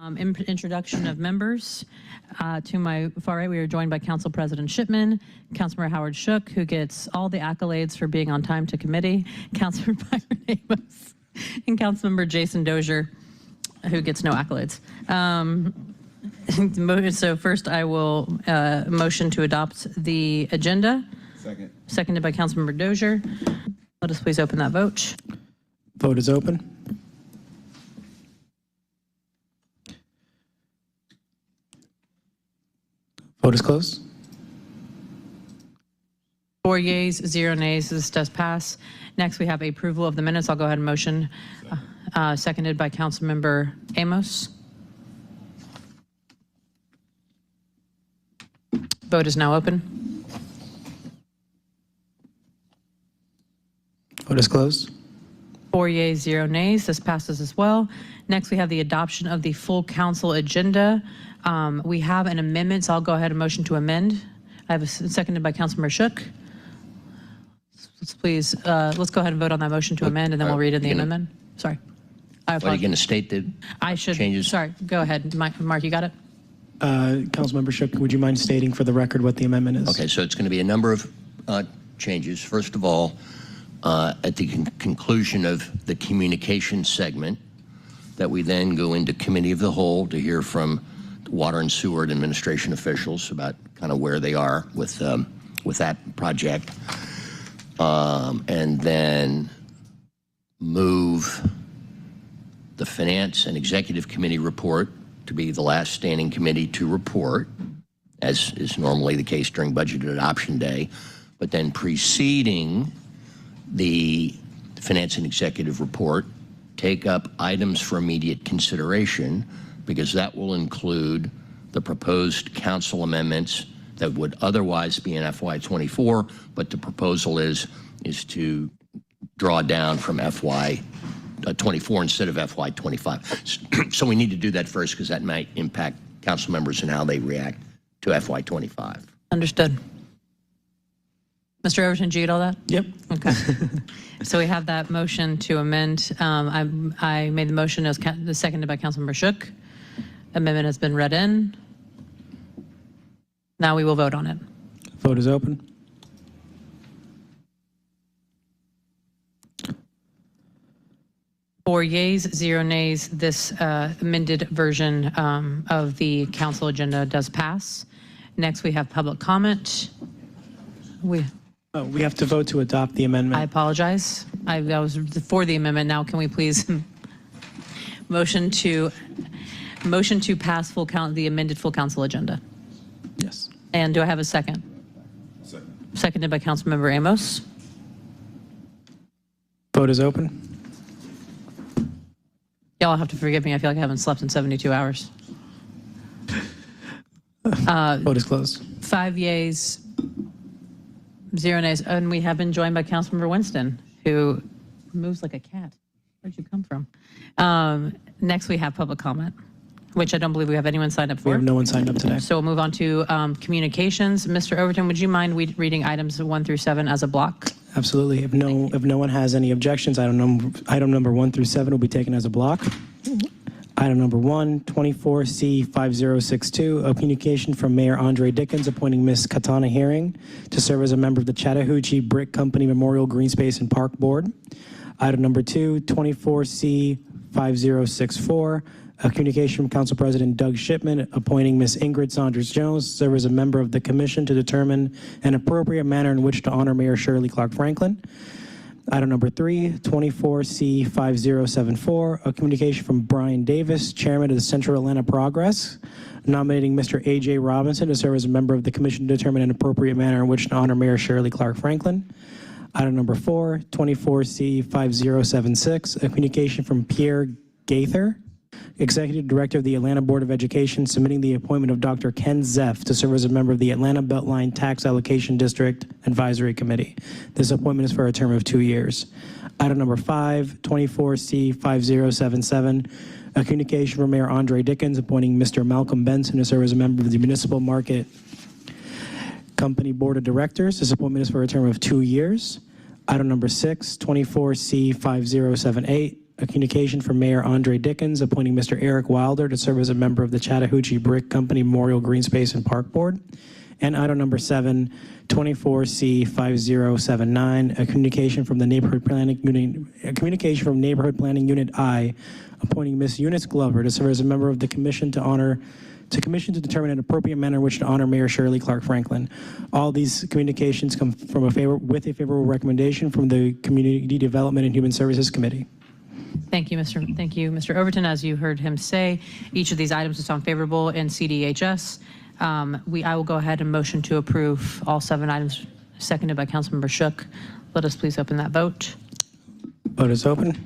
Introduction of members. To my far right, we are joined by Council President Shipman, Councilmember Howard Shook, who gets all the accolades for being on time to committee, Councilmember Byron Amos, and Councilmember Jason Dozier, who gets no accolades. So first, I will motion to adopt the agenda. Second. Seconded by Councilmember Dozier. Let us please open that vote. Vote is open. Vote is closed. 4 yeas, 0 nays. This does pass. Next, we have approval of the minutes. I'll go ahead and motion. Seconded by Councilmember Amos. Vote is now open. Vote is closed. 4 yeas, 0 nays. This passes as well. Next, we have the adoption of the full council agenda. We have an amendment, so I'll go ahead and motion to amend. I have a seconded by Councilmember Shook. Please, let's go ahead and vote on that motion to amend, and then we'll read in the amendment. Sorry. Are you going to state the changes? Sorry, go ahead. Mark, you got it? Councilmember Shook, would you mind stating for the record what the amendment is? Okay, so it's going to be a number of changes. First of all, at the conclusion of the communication segment, that we then go into committee of the whole to hear from water and sewer administration officials about kind of where they are with that project, and then move the finance and executive committee report to be the last standing committee to report, as is normally the case during budget adoption day, but then preceding the finance and executive report, take up items for immediate consideration, because that will include the proposed council amendments that would otherwise be in FY24, but the proposal is to draw down from FY24 instead of FY25. So we need to do that first, because that might impact council members and how they react to FY25. Understood. Mr. Overton, did you get all that? Yep. Okay. So we have that motion to amend. I made the motion as seconded by Councilmember Shook. Amendment has been read in. Now we will vote on it. Vote is open. Four yeas, 0 nays. This amended version of the council agenda does pass. Next, we have public comment. We have to vote to adopt the amendment. I apologize. I was for the amendment. Now, can we please motion to pass the amended full council agenda? Yes. And do I have a second? Second. Seconded by Councilmember Amos. Vote is open. Y'all have to forgive me. I feel like I haven't slept in 72 hours. Vote is closed. 5 yeas, 0 nays. And we have been joined by Councilmember Winston, who moves like a cat. Where'd you come from? Next, we have public comment, which I don't believe we have anyone signed up for. We have no one signed up today. So we'll move on to communications. Mr. Overton, would you mind reading items 1 through 7 as a block? Absolutely. If no one has any objections, item number 1 through 7 will be taken as a block. Item number 1, 24C5062, a communication from Mayor Andre Dickens appointing Ms. Katana Herring to serve as a member of the Chattahoochee Brick Company Memorial Green Space and Park Board. Item number 2, 24C5064, a communication from Council President Doug Shipman appointing Ms. Ingrid Saunders Jones to serve as a member of the commission to determine an appropriate manner in which to honor Mayor Shirley Clark Franklin. Item number 3, 24C5074, a communication from Brian Davis, Chairman of the Central Atlanta Progress, nominating Mr. A.J. Robinson to serve as a member of the commission to determine an appropriate manner in which to honor Mayor Shirley Clark Franklin. Item number 4, 24C5076, a communication from Pierre Gaither, Executive Director of the Atlanta Board of Education, submitting the appointment of Dr. Ken Zeff to serve as a member of the Atlanta Beltline Tax Allocation District Advisory Committee. This appointment is for a term of 2 years. Item number 5, 24C5077, a communication from Mayor Andre Dickens appointing Mr. Malcolm Benson to serve as a member of the Municipal Market Company Board of Directors. This appointment is for a term of 2 years. Item number 6, 24C5078, a communication from Mayor Andre Dickens appointing Mr. Eric Wilder to serve as a member of the Chattahoochee Brick Company Memorial Green Space and Park Board. And item number 7, 24C5079, a communication from the Neighborhood Planning Unit I, appointing Ms. Eunice Glover to serve as a member of the commission to determine an appropriate manner in which to honor Mayor Shirley Clark Franklin. All these communications come from with a favorable recommendation from the Community Development and Human Services Committee. Thank you, Mr. Overton. As you heard him say, each of these items is found favorable in CDHS. I will go ahead and motion to approve all 7 items, seconded by Councilmember Shook. Let us please open that vote. Vote is open.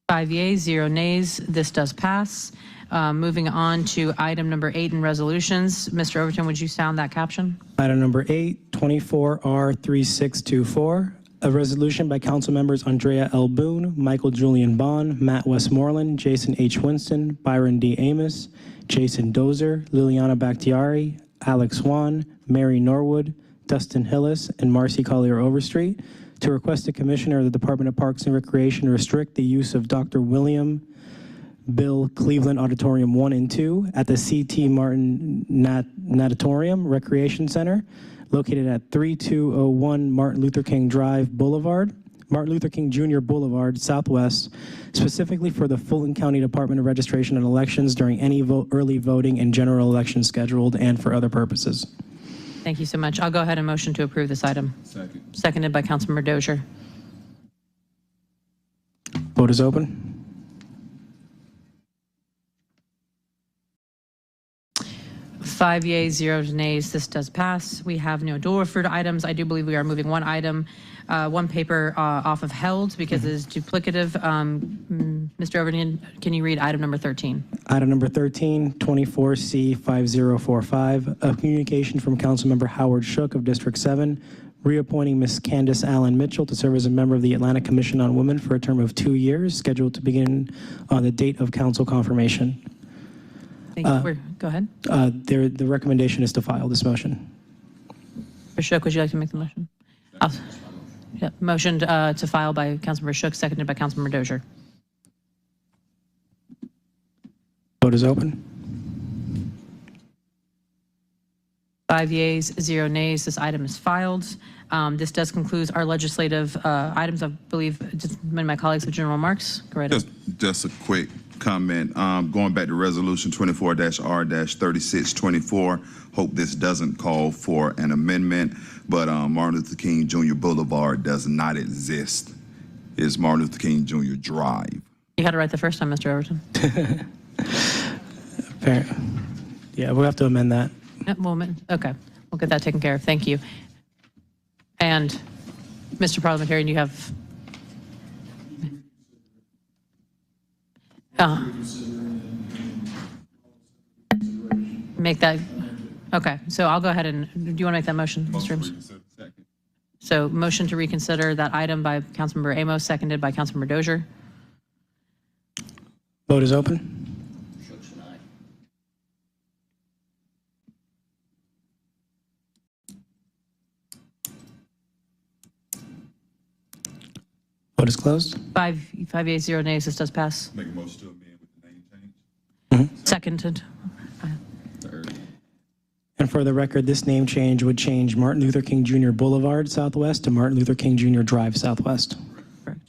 5 yeas, 0 nays. This does pass. Moving on to item number 8 in resolutions. Mr. Overton, would you sound that caption? Item number 8, 24R3624, a resolution by council members Andrea L. Boone, Michael Julian Bond, Matt Westmoreland, Jason H. Winston, Byron D. Amos, Jason Dozer, Liliana Bakhtiari, Alex Wan, Mary Norwood, Dustin Hillis, and Marcy Collier Overstreet to request the Commissioner of the Department of Parks and Recreation restrict the use of Dr. William Bill Cleveland Auditorium 1 and 2 at the C.T. Martin Natatorium Recreation Center, located at 3201 Martin Luther King Jr. Boulevard, Southwest, specifically for the Fulton County Department of Registration and Elections during any early voting and general elections scheduled and for other purposes. Thank you so much. I'll go ahead and motion to approve this item. Second. Seconded by Councilmember Dozier. Vote is open. Five yeas, 0 nays. This does pass. We have no dual referred items. I do believe we are moving one item, one paper off of held because it is duplicative. Mr. Overton, can you read item number 13? Item number 13, 24C5045, a communication from Councilmember Howard Shook of District 7, reappointing Ms. Candace Allen Mitchell to serve as a member of the Atlanta Commission on Women for a term of 2 years, scheduled to begin on the date of council confirmation. Thank you. Go ahead. The recommendation is to file this motion. Mr. Shook, would you like to make the motion? Yeah, motion to file by Councilmember Shook, seconded by Councilmember Dozier. Vote is open. 5 yeas, 0 nays. This item is filed. This does conclude our legislative items. I believe many of my colleagues have general remarks. Go right ahead. Just a quick comment. Going back to resolution 24-R-3624. Hope this doesn't call for an amendment, but Martin Luther King Jr. Boulevard does not exist. It's Martin Luther King Jr. Drive. You got it right the first time, Mr. Overton. Fair. Yeah, we'll have to amend that. Okay, we'll get that taken care of. Thank you. And Mr. Parliamentarian, you have. Make that. Okay, so I'll go ahead and. Do you want to make that motion, Mr. Ames? So motion to reconsider that item by Councilmember Amos, seconded by Councilmember Dozier. Vote is open. Vote is closed. 5 yeas, 0 nays. This does pass. Make a motion to amend with the name change. Seconded. And for the record, this name change would change Martin Luther King Jr. Boulevard Southwest to Martin Luther King Jr. Drive Southwest. Correct.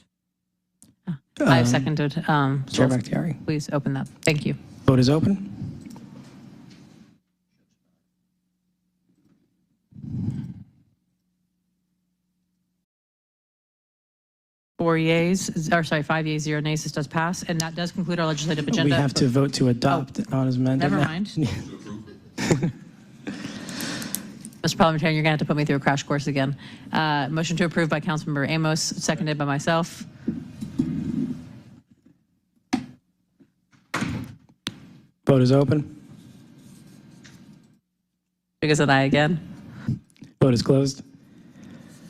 I have seconded. Chair Bakhtiari. Please open that. Thank you. Vote is open. Five yeas, 0 nays. This does pass, and that does conclude our legislative agenda. We have to vote to adopt not as amended. Never mind. Mr. Parliamentarian, you're going to have to put me through a crash course again. Motion to approve by Councilmember Amos, seconded by myself. Vote is open. Because of I again. Vote is closed.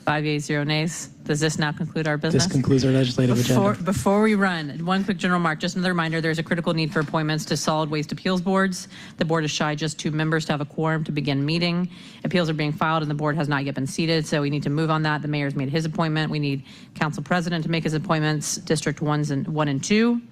5 yeas, 0 nays. Does this now conclude our business? This concludes our legislative agenda. Before we run, one quick general remark, just another reminder, there's a critical need for appointments to solid waste appeals boards. The board is shy just 2 members to have a quorum to begin meeting. Appeals are being filed and the board has not yet been seated, so we need to move on that. The mayor's made his appointment. We need council president to make his appointments, District 1 and 2,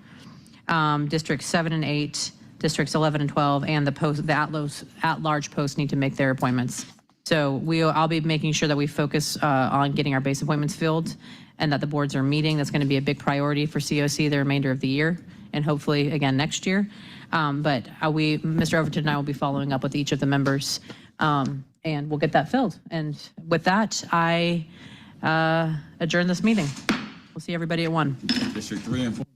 District 7 and 8, Districts 11 and 12, and the at-large posts need to make their appointments. So I'll be making sure that we focus on getting our base appointments filled and that the boards are meeting. That's going to be a big priority for COC the remainder of the year and hopefully again next year. But Mr. Overton and I will be following up with each of the members and we'll get that filled. And with that, I adjourn this meeting. We'll see everybody at 1. District 3 and 4.